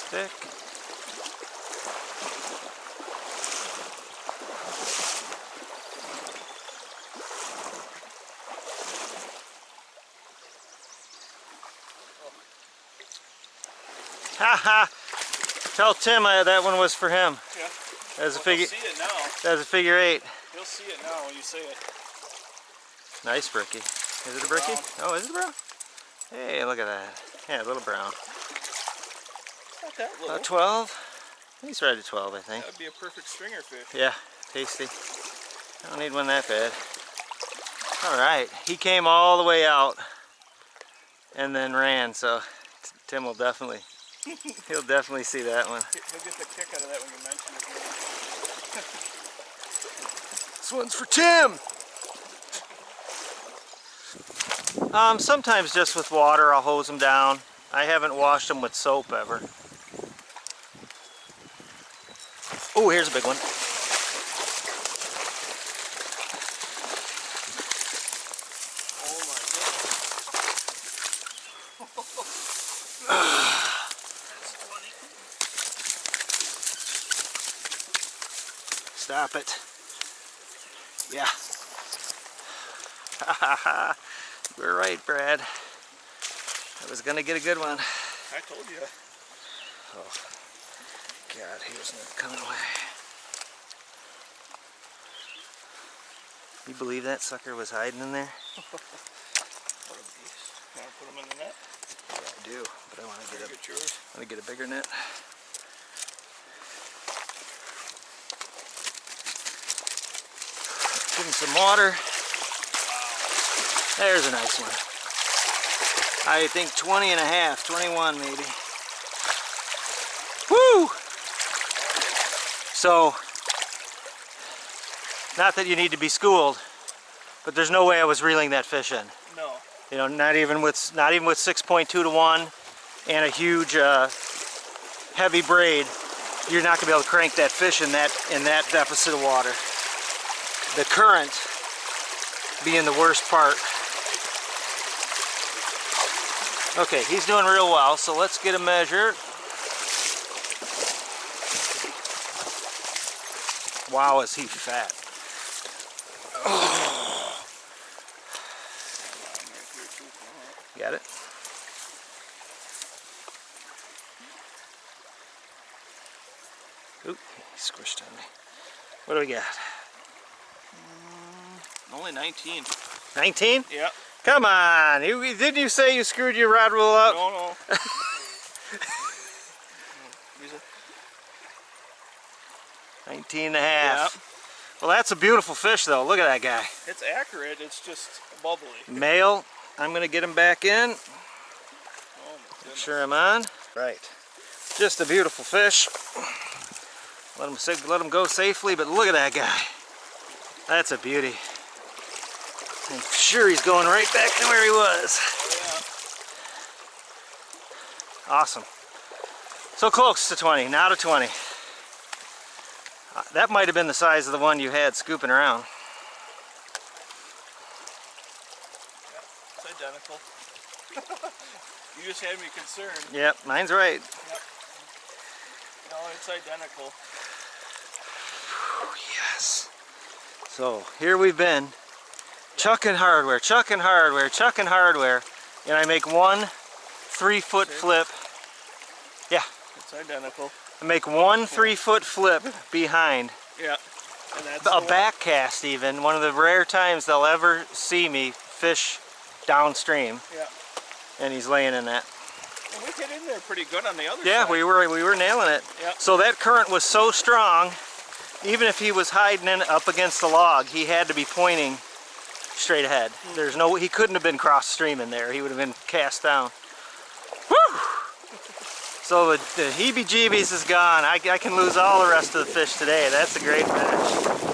stick. Haha! Tell Tim that one was for him. Yeah. As a figure. He'll see it now. As a figure 8. He'll see it now when you say it. Nice brookie. Is it a brookie? Oh, is it a brown? Hey, look at that. Yeah, a little brown. Not that little. 12? He's right at 12, I think. That would be a perfect stringer fish. Yeah, tasty. I don't need one that bad. Alright, he came all the way out and then ran, so Tim will definitely, he'll definitely see that one. He'll get the kick out of that when you mention his name. This one's for Tim! Sometimes just with water I'll hose them down. I haven't washed them with soap ever. Oh, here's a big one. Oh my goodness. That's funny. Stop it. Yeah. We're right, Brad. I was gonna get a good one. I told you. Oh, God, he was not coming away. You believe that sucker was hiding in there? What a beast. You want to put him in the net? Yeah, I do, but I want to get a bigger net. Give him some water. There's a nice one. I think 20 and a half, 21 maybe. Woo! So, not that you need to be schooled, but there's no way I was reeling that fish in. No. You know, not even with 6.2 to 1 and a huge heavy braid, you're not gonna be able to crank that fish in that deficit of water. The current being the worst part. Okay, he's doing real well, so let's get a measure. Wow, is he fat. Oh. Got it? Oop, he squished on me. What do we got? Only 19. 19? Yep. Come on! Didn't you say you screwed your rod rule up? No. Use it. 19 and a half. Yep. Well, that's a beautiful fish, though. Look at that guy. It's accurate. It's just bubbly. Male. I'm going to get him back in. Oh my goodness. Sure I'm on. Right. Just a beautiful fish. Let him go safely, but look at that guy. That's a beauty. I'm sure he's going right back to where he was. Oh, yeah. Awesome. So close to 20, now to 20. That might have been the size of the one you had scooping around. Yeah, it's identical. You just had me concerned. Yep, mine's right. Yep. No, it's identical. Yes. So here we've been chucking hardware, chucking hardware, chucking hardware, and I make one 3-foot flip. Yeah. It's identical. I make one 3-foot flip behind. Yeah. And that's A back cast even, one of the rare times they'll ever see me fish downstream. Yeah. And he's laying in that. Well, we hit in there pretty good on the other side. Yeah, we were nailing it. Yep. So that current was so strong, even if he was hiding in up against the log, he had to be pointing straight ahead. There's no, he couldn't have been cross stream in there. He would have been cast down. Woo! So the heebie-jeebies is gone. I can lose all the rest of the fish today. That's a great finish.